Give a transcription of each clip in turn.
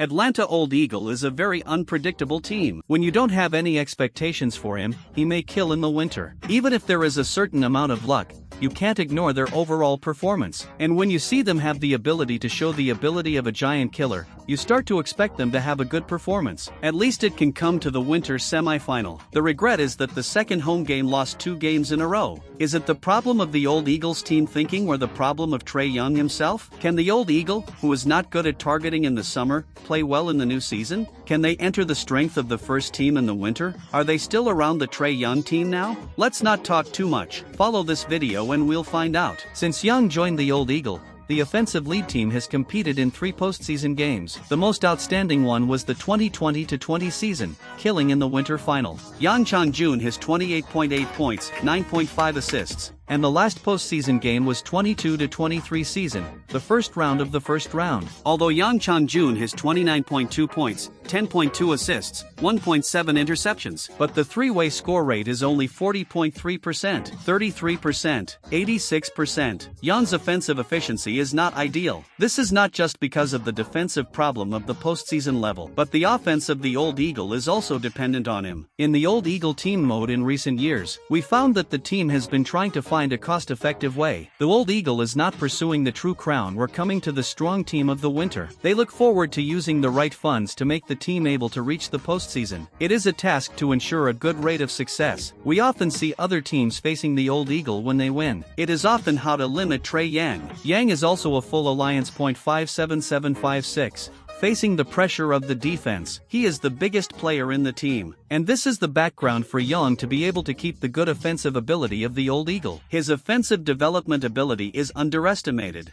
Atlanta Old Eagle is a very unpredictable team. When you don't have any expectations for him, he may kill in the winter. Even if there is a certain amount of luck, you can't ignore their overall performance. And when you see them have the ability to show the ability of a giant killer, you start to expect them to have a good performance. At least it can come to the winter semifinal. The regret is that the second home game lost 2 games in a row. Is it the problem of the Old Eagles team thinking or the problem of Trae Young himself? Can the Old Eagle, who is not good at targeting in the summer, play well in the new season? Can they enter the strength of the first team in the winter? Are they still around the Trae Young team now? Let's not talk too much. Follow this video and we'll find out. Since Young joined the Old Eagle, the offensive lead team has competed in 3 postseason games. The most outstanding one was the 2020-20 season, killing in the winter final. Yang Chang-jun has 28.8 points, 9.5 assists. And the last postseason game was 22-23 season, the first round of the first round. Although Yang Chang-jun has 29.2 points, 10.2 assists, 1.7 interceptions, but the three-way score rate is only 40.3%, 33%, 86%. Yang's offensive efficiency is not ideal. This is not just because of the defensive problem of the postseason level, but the offense of the Old Eagle is also dependent on him. In the Old Eagle team mode in recent years, we found that the team has been trying to find a cost-effective way. The Old Eagle is not pursuing the true crown or coming to the strong team of the winter. They look forward to using the right funds to make the team able to reach the postseason. It is a task to ensure a good rate of success. We often see other teams facing the Old Eagle when they win. It is often how to limit Trae Young. Young is also a full alliance .57756. Facing the pressure of the defense, he is the biggest player in the team. And this is the background for Young to be able to keep the good offensive ability of the Old Eagle. His offensive development ability is underestimated.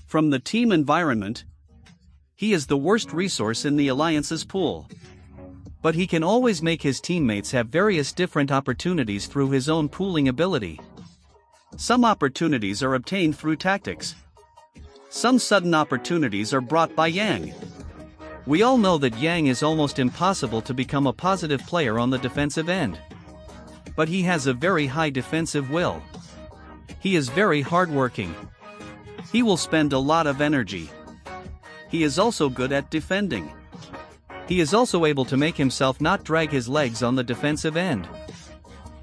From the team environment, he is the worst resource in the alliance's pool. But he can always make his teammates have various different opportunities through his own pooling ability. Some opportunities are obtained through tactics. Some sudden opportunities are brought by Yang. We all know that Yang is almost impossible to become a positive player on the defensive end. But he has a very high defensive will. He is very hardworking. He will spend a lot of energy. He is also good at defending. He is also able to make himself not drag his legs on the defensive end.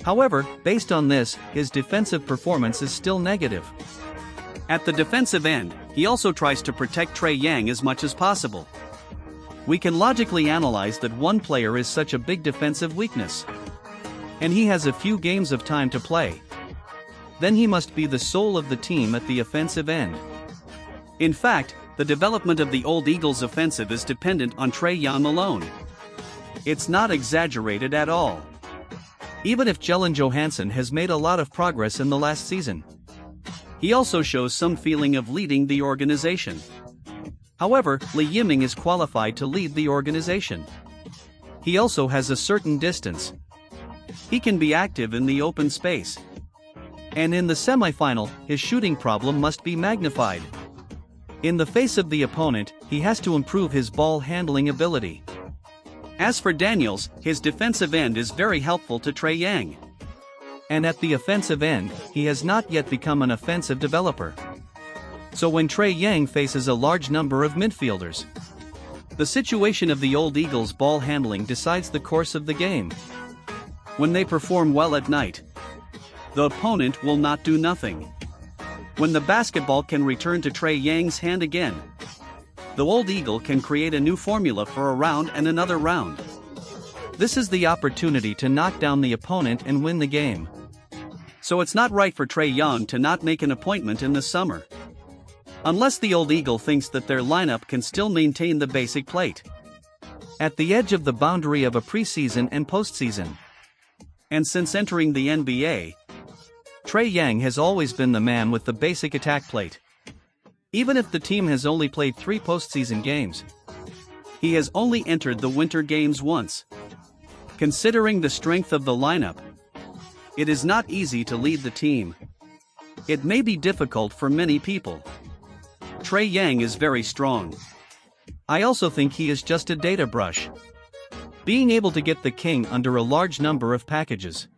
However, based on this, his defensive performance is still negative. At the defensive end, he also tries to protect Trae Young as much as possible. We can logically analyze that one player is such a big defensive weakness. And he has a few games of time to play. Then he must be the soul of the team at the offensive end. In fact, the development of the Old Eagles offensive is dependent on Trae Young alone. It's not exaggerated at all. Even if Jalen Johnson has made a lot of progress in the last season, he also shows some feeling of leading the organization. However, Lee Yiming is qualified to lead the organization. He also has a certain distance. He can be active in the open space. And in the semifinal, his shooting problem must be magnified. In the face of the opponent, he has to improve his ball handling ability. As for Daniels, his defensive end is very helpful to Trae Young. And at the offensive end, he has not yet become an offensive developer. So when Trae Young faces a large number of midfielders, the situation of the Old Eagles' ball handling decides the course of the game. When they perform well at night, the opponent will not do nothing. When the basketball can return to Trae Young's hand again, the Old Eagle can create a new formula for a round and another round. This is the opportunity to knock down the opponent and win the game. So it's not right for Trae Young to not make an appointment in the summer. Unless the Old Eagle thinks that their lineup can still maintain the basic plate. At the edge of the boundary of a preseason and postseason. And since entering the NBA, Trae Young has always been the man with the basic attack plate. Even if the team has only played 3 postseason games, he has only entered the winter games once. Considering the strength of the lineup, it is not easy to lead the team. It may be difficult for many people. Trae Young is very strong. I also think he is just a data brush. Being able to get the king under a large number of packages.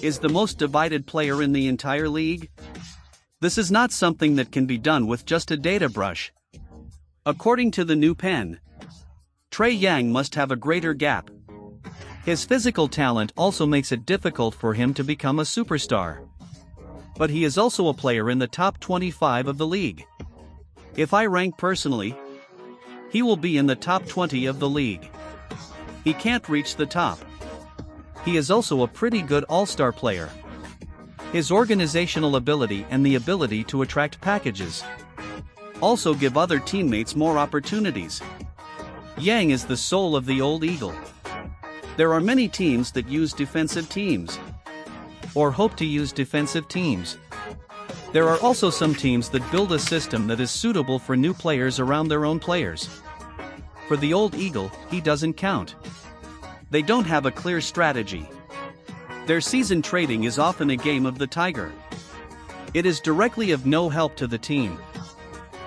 Is the most divided player in the entire league? This is not something that can be done with just a data brush. According to the new pen, Trae Young must have a greater gap. His physical talent also makes it difficult for him to become a superstar. But he is also a player in the top 25 of the league. If I rank personally, he will be in the top 20 of the league. He can't reach the top. He is also a pretty good all-star player. His organizational ability and the ability to attract packages also give other teammates more opportunities. Young is the soul of the Old Eagle. There are many teams that use defensive teams, or hope to use defensive teams. There are also some teams that build a system that is suitable for new players around their own players. For the Old Eagle, he doesn't count. They don't have a clear strategy. Their season trading is often a game of the tiger. It is directly of no help to the team,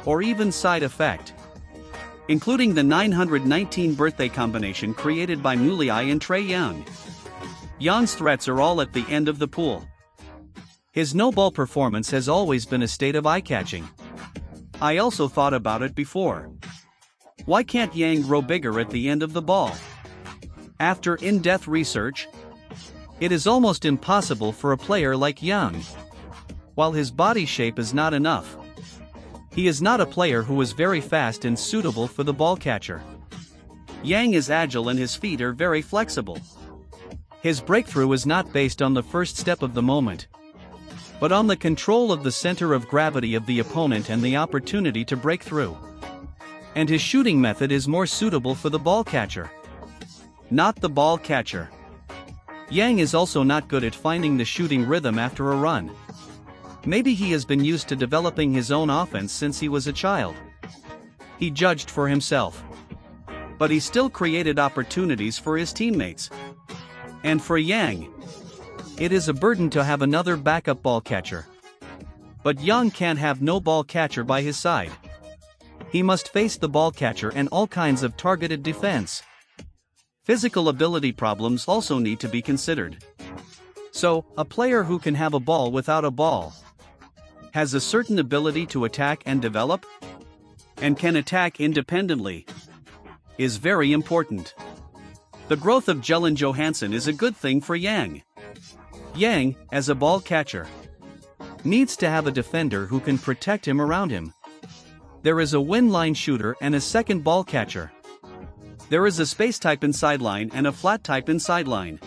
or even side effect, including the 919 birthday combination created by Muley and Trae Young. Young's threats are all at the end of the pool. His no-ball performance has always been a state of eye-catching. I also thought about it before. Why can't Young grow bigger at the end of the ball? After in-depth research, it is almost impossible for a player like Young. While his body shape is not enough, he is not a player who is very fast and suitable for the ball catcher. Young is agile and his feet are very flexible. His breakthrough is not based on the first step of the moment, but on the control of the center of gravity of the opponent and the opportunity to break through. And his shooting method is more suitable for the ball catcher, not the ball catcher. Young is also not good at finding the shooting rhythm after a run. Maybe he has been used to developing his own offense since he was a child. He judged for himself, but he still created opportunities for his teammates. And for Young, it is a burden to have another backup ball catcher. But Young can't have no ball catcher by his side. He must face the ball catcher and all kinds of targeted defense. Physical ability problems also need to be considered. So, a player who can have a ball without a ball, has a certain ability to attack and develop, and can attack independently, is very important. The growth of Jalen Johnson is a good thing for Young. Young, as a ball catcher, needs to have a defender who can protect him around him. There is a win line shooter and a second ball catcher. There is a space type inside line and a flat type inside line.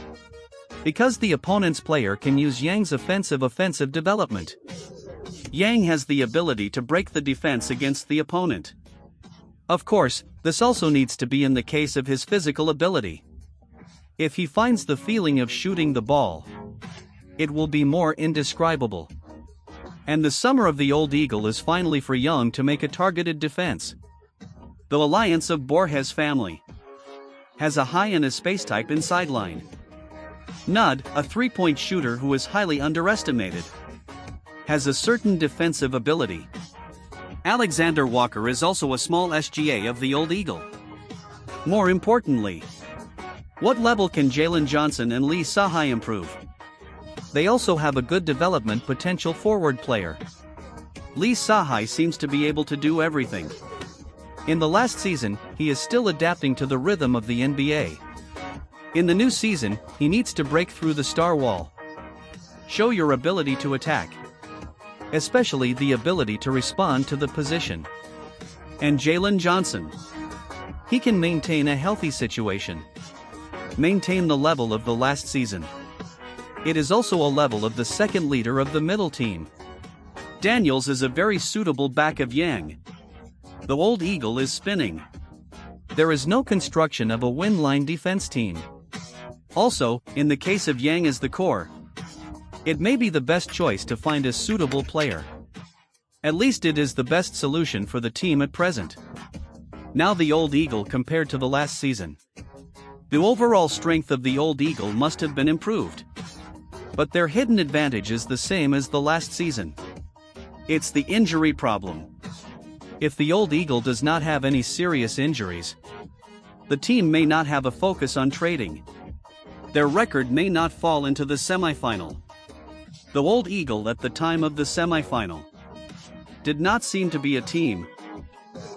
Because the opponent's player can use Young's offensive development, Young has the ability to break the defense against the opponent. Of course, this also needs to be in the case of his physical ability. If he finds the feeling of shooting the ball, it will be more indescribable. And the summer of the Old Eagle is finally for Young to make a targeted defense. The alliance of Borges family has a high and a space type inside line. Nud, a three-point shooter who is highly underestimated, has a certain defensive ability. Alexander Walker is also a small SGA of the Old Eagle. More importantly, what level can Jalen Johnson and Lee Sahai improve? They also have a good development potential forward player. Lee Sahai seems to be able to do everything. In the last season, he is still adapting to the rhythm of the NBA. In the new season, he needs to break through the star wall. Show your ability to attack, especially the ability to respond to the position. And Jalen Johnson, he can maintain a healthy situation, maintain the level of the last season. It is also a level of the second leader of the middle team. Daniels is a very suitable back of Young. The Old Eagle is spinning. There is no construction of a win-line defense team. Also, in the case of Young as the core, it may be the best choice to find a suitable player. At least it is the best solution for the team at present. Now the Old Eagle compared to the last season. The overall strength of the Old Eagle must have been improved. But their hidden advantage is the same as the last season. It's the injury problem. If the Old Eagle does not have any serious injuries, the team may not have a focus on trading. Their record may not fall into the semifinal. The Old Eagle at the time of the semifinal did not seem to be a team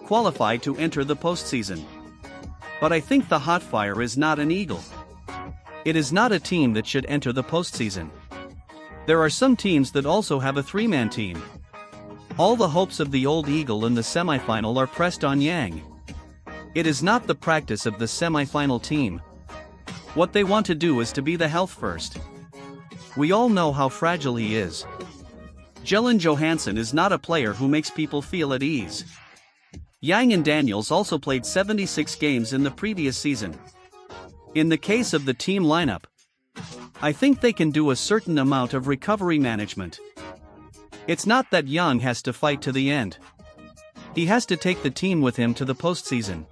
qualify to enter the postseason. But I think the Hot Fire is not an Eagle. It is not a team that should enter the postseason. There are some teams that also have a three-man team. All the hopes of the Old Eagle in the semifinal are pressed on Yang. It is not the practice of the semifinal team. What they want to do is to be the health first. We all know how fragile he is. Jalen Johnson is not a player who makes people feel at ease. Yang and Daniels also played 76 games in the previous season. In the case of the team lineup, I think they can do a certain amount of recovery management. It's not that Young has to fight to the end. He has to take the team with him to the postseason.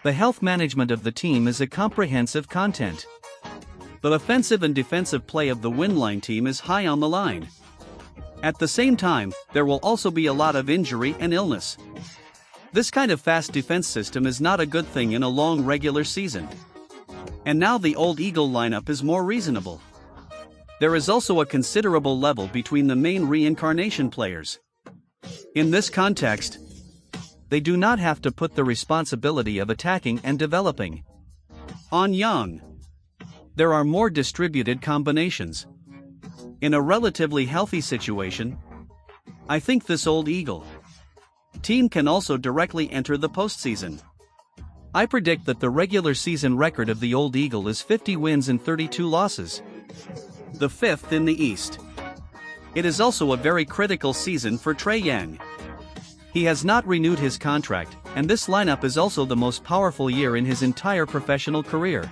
The health management of the team is a comprehensive content. The offensive and defensive play of the win-line team is high on the line. At the same time, there will also be a lot of injury and illness. This kind of fast defense system is not a good thing in a long regular season. And now the Old Eagle lineup is more reasonable. There is also a considerable level between the main reincarnation players. In this context, they do not have to put the responsibility of attacking and developing on Young. There are more distributed combinations. In a relatively healthy situation, I think this Old Eagle team can also directly enter the postseason. I predict that the regular season record of the Old Eagle is 50 wins and 32 losses. The fifth in the East. It is also a very critical season for Trae Young. He has not renewed his contract, and this lineup is also the most powerful year in his entire professional career.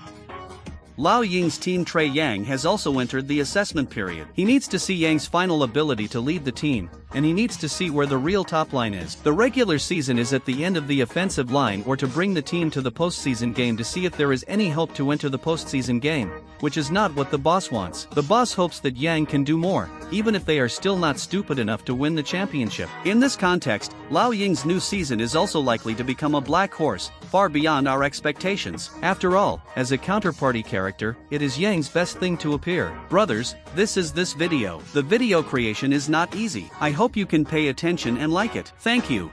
Lao Ying's team Trae Young has also entered the assessment period. He needs to see Yang's final ability to lead the team, and he needs to see where the real top line is. The regular season is at the end of the offensive line or to bring the team to the postseason game to see if there is any hope to enter the postseason game, which is not what the boss wants. The boss hopes that Yang can do more, even if they are still not stupid enough to win the championship. In this context, Lao Ying's new season is also likely to become a black horse, far beyond our expectations. After all, as a counterparty character, it is Yang's best thing to appear. Brothers, this is this video. The video creation is not easy. I hope you can pay attention and like it. Thank you.